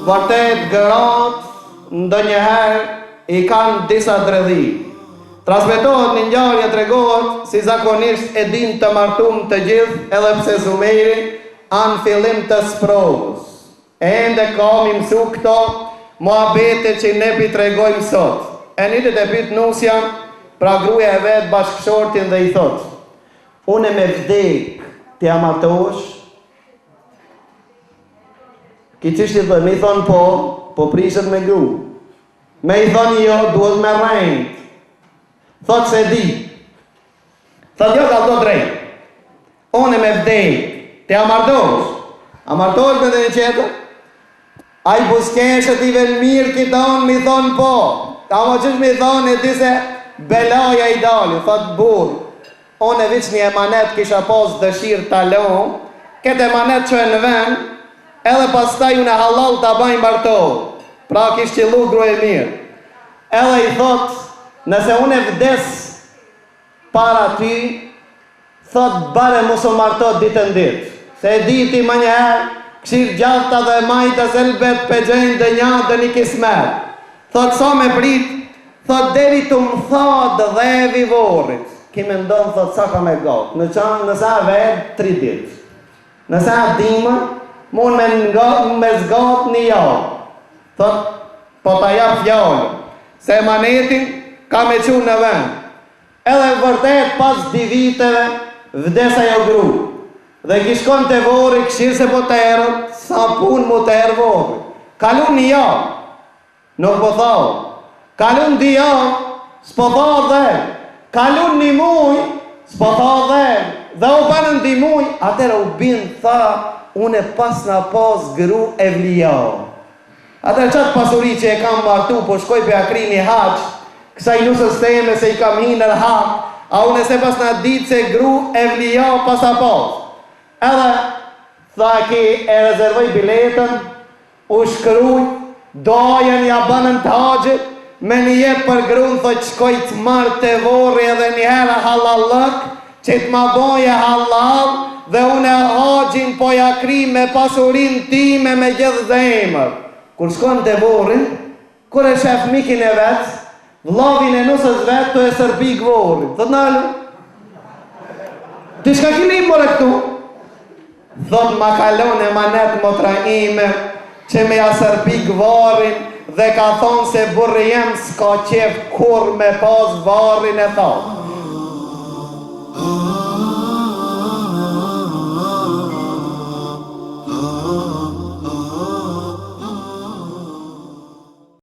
vërtet gërat ndonjëherë i kanë disa dredhi. Transmetohet një ngjarje tregohet si zakonisht e din të martum të gjithë, edhe pse Zumeri anë fillim të sprovës. Ende kam i mësu këto muhabete që ne pi tregojmë sot. E nitet e pyet nusja, pra gruaja e vet bashkëshortin dhe i thot: "Unë me vdek të jam martohesh?" Kiçish i thot, me i thon po prishet me gru. Me i thon jo, duhet me rrejt. Thot se di. Thot jo, ka do drejt. Unë me vdek të jam martohesh? A martohesh me dhe një qeter? A i buskeshet i ven mirë kiton, mi thon po. A më qësh mi thon e di se belaja i dali. Thot burë, unë e viç një emanet kisha pas dëshirë talon, këtë emanet që e në ven, edhe pas taj unë e halal të bajnë martohë. Pra kish qëllu gruje mirë. Edhe i thot, nëse unë e vdes para ty, thot bare muso martohë ditën ditë. Se diti më njëherë, këshirë gjallta dhe majta zelbet për gjenë dë një dhe një kismer. Thot sa me prit, thot deri të më thot dhe vivorit. Kime ndonë, thot sa ka me gatë. Nësa vedë 3 ditë. Nësa dima, mund me zgatë një javë. Thot, po ta jap fjallë. Se manetin ka me qunë në vend. Edhe vërtet pas 2 viteve, vdesa jo gru. Dhe kishkon të vori, këshirë se po të erën, sa pun mu të erë vori. Kalun një javë, nuk po thau. Kalun 2 javë, s'po thau dhe. Kalun 1 muj, s'po thau dhe. Dhe u panën 2 muj, atër u binë, tha, unë e pas në pas gru e vlija. Atër qatë pasuri që e kam martu, po shkoj për akri një haqë, kësa i nusës teme se i kam hinër haqë, a unë e se pas në ditë se gru e vlija pas a pas. Edhe, tha ki e rezervoj biletën, u shkruj, dojen ja banën të haqët, me një jetë për grunë, thë që shkoj të marë të vorri edhe njëherë halallëk, që të ma boje halal, dhe unë e haqin po ja kri me pasurin time me gjithë zemër. Kur shkon të vorrin, kur e shef mikin e vetë, vlavin e nusës vetë të e sërbik vorrin. Thët nalu, ti shka kini i more këtu? Thot ma kalon e manet motra ime që me ja sërbik varrin dhe ka thonë se burri jem s'ka qef kur me pas varrin e thonë.